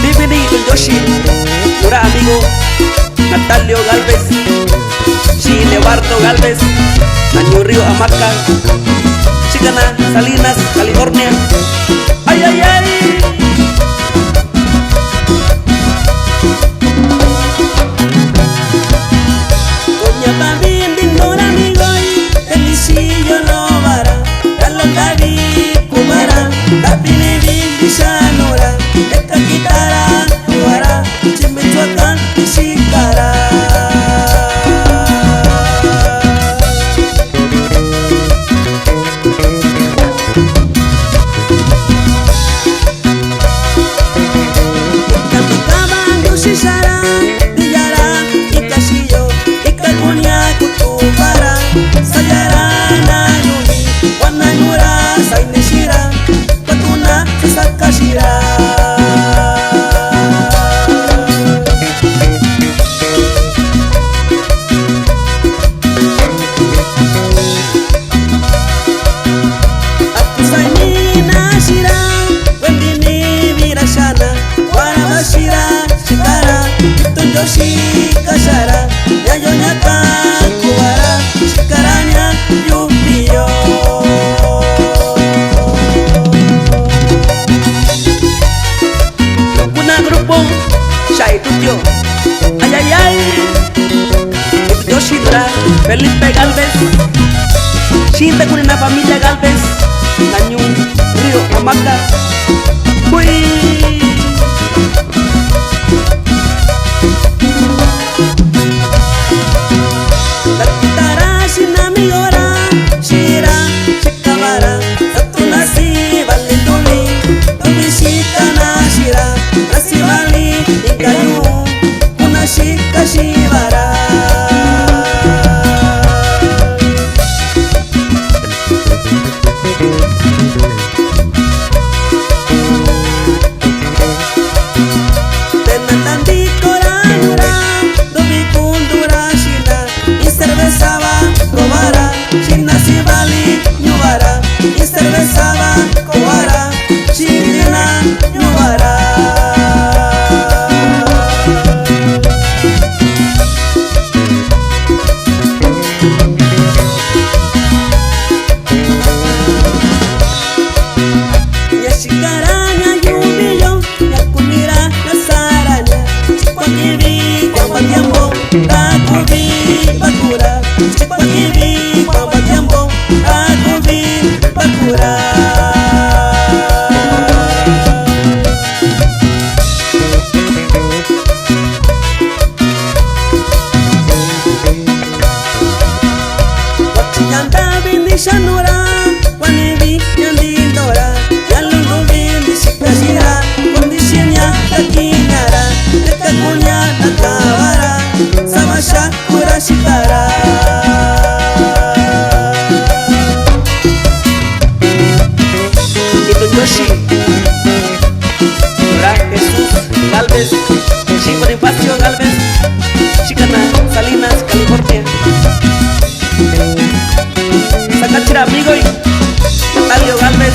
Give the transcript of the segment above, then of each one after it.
Bienvenido Yoshi, Dura amigo Natalio Galvez, Chile Barto Galvez, Año Río Hamaca, Chicana, Salinas, California. ¡Ay, ay, ay! Doña Pabín Dindor amigo Felicio no vara Kalangari kumara Tapini Bindi Sanora Eka Kitara Nuara Chimichuacan Isikara. Si kasara ya yo nyaka kuara sekarangnya yupio Kuna grupo Shai Tutio, ay ay ay, Yoshi Dura, Felipe Galvez, Shinta con una familia Galvez, Año Río Hamaca, Sanura, Wanibi, Yandindora, Yalunubin, Disikasira, Kondisinya, Takinara, Tekakunya, Takawara, Samasha, Kurashikara. Itu Yoshi, Dura Jesus Galvez, Chico de Pacio Galvez, Chicana, Salinas, California. Sakachira amigo y Natalio Galvez,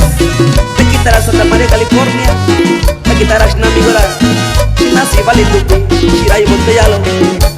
te quitarás Santa María, California, te quitarás una amigo la Nasi Vale Tupi, Shirai Montellalo.